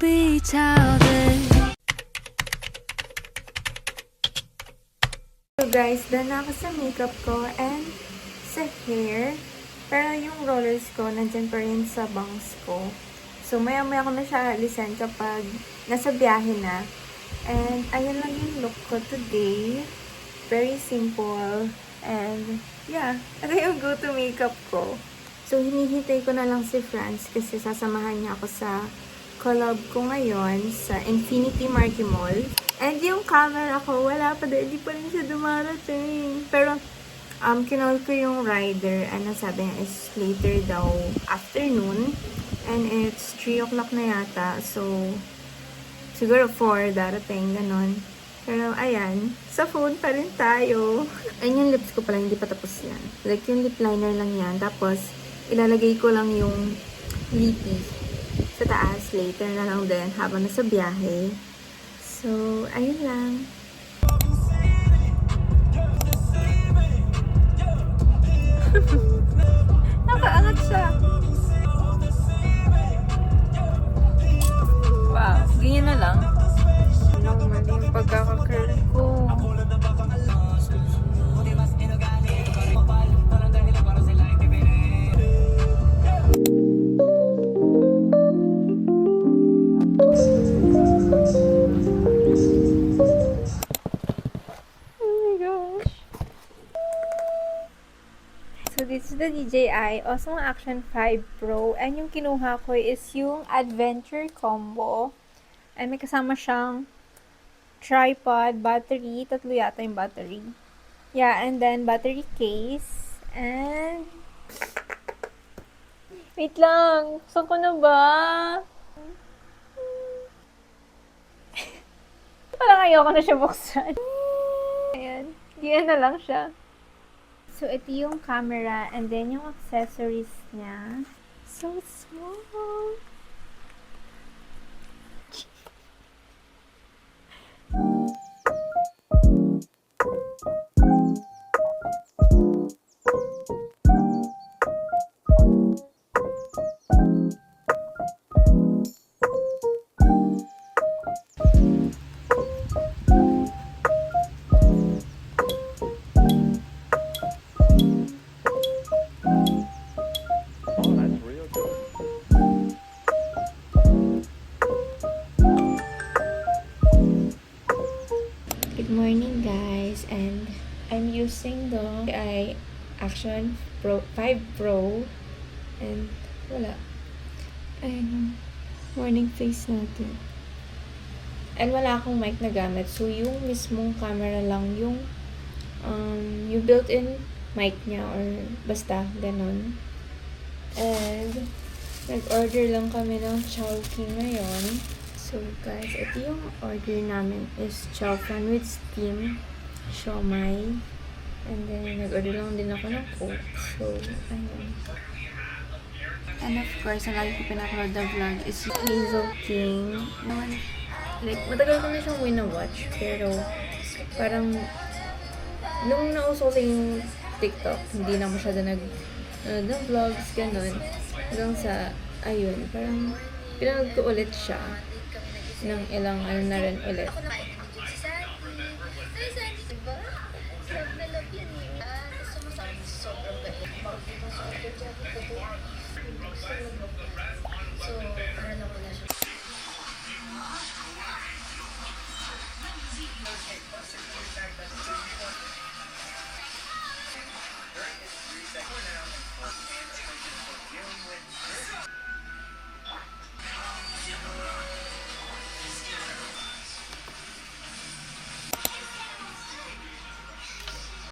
be childish. So guys, done na ako sa makeup ko and sa hair. Pero yung rollers ko, nandyan pa rin sa bangs ko. So maya-maya ko na siya alisan kapag nasa biyahe na. And ayun lang yung look ko today. Very simple. And yeah, ito yung go-to makeup ko. So hinihintay ko na lang si Franz kasi sasamahan niya ako sa collab ko ngayon sa Infinity Market Mall. And yung camera ko, wala pa din. Hindi pa rin siya dumarating. Pero, kinall ko yung rider. Ano sabi niya is later daw afternoon. And it's 3 o'clock na yata. So, siguro 4 darating. Ganon. Pero, ayan. Sa phone pa rin tayo. Ayun yung lips ko pala. Hindi pa tapos yan. Like, yung lip liner lang yan. Tapos, ilalagay ko lang yung lippy sa taas. Later na lang din habang nasa biyahe. So, ayun lang. Nakaangat siya. Wow, ganyan na lang. Mali yung pagkaka-curl ko. So, this is the DJI Osmo Action 5 Pro. And yung kinuha ko is yung Adventure Combo. And may kasama siyang tripod, battery. 3 yata yung battery. Yeah, and then battery case. And wait lang. Saan ko na ba? Parang ayoko na siya buksan. Ayan. Ganyan na lang siya. So, ito yung camera and then yung accessories niya. So small! Good morning guys, and I'm using the DJI Action Pro 5 Pro and wala. Ayun, morning face natin. And wala akong mic na gamit, so yung mismong camera lang yung built-in mic niya or basta ganon. And nag-order lang kami ng Chowking ngayon. So guys, ito yung order namin is chow fan with steam, siomai, and then nag-order lang din ako ng Coke. So, ayun. And of course, ang lagi ko pinapanood na vlog is Hazel King. Like, matagal ko na siyang wina-watch, pero parang nung nauso yung TikTok, hindi na masyado ng vlogs, ganun. Hanggang sa, ayun, parang pinanood ko ulit siya ng ilang na rin ulit.